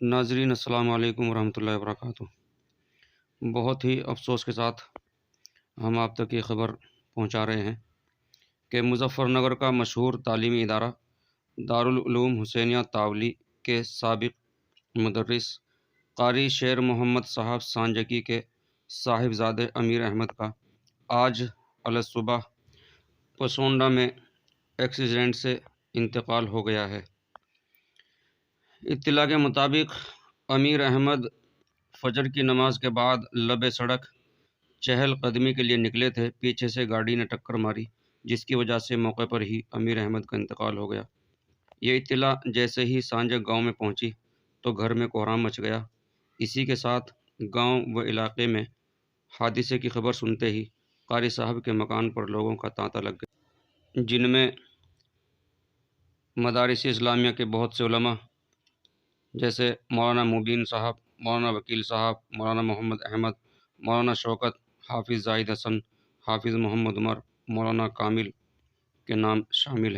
ناظرین السلام علیکم ورحمۃ اللہ وبرکاتہ۔ بہت ہی افسوس کے ساتھ ہم آپ تک یہ خبر پہنچا رہے ہیں کہ مظفر نگر کا مشہور تعلیمی ادارہ دارالعلوم حسینیہ تاولی کے سابق مدرس قاری شیر محمد صاحب سانجکی کے صاحبزادے امیر احمد کا آج الصبح پسونڈا میں ایکسیڈنٹ سے انتقال ہو گیا ہے۔ اطلاع کے مطابق امیر احمد فجر کی نماز کے بعد لبِ سڑک چہل قدمی کے لیے نکلے تھے۔ پیچھے سے گاڑی نے ٹکر ماری، جس کی وجہ سے موقع پر ہی امیر احمد کا انتقال ہو گیا۔ یہ اطلاع جیسے ہی سانجک گاؤں میں پہنچی تو گھر میں کوہرام مچ گیا۔ اسی کے ساتھ گاؤں و علاقے میں حادثے کی خبر سنتے ہی قاری صاحب کے مکان پر لوگوں کا تانتا لگ گیا، جن میں مدارس اسلامیہ کے بہت سے علماء جیسے مولانا مبین صاحب، مولانا وکیل صاحب، مولانا محمد احمد، مولانا شوکت، حافظ زاہد حسن، حافظ محمد عمر، مولانا کامل کے نام شامل ہیں۔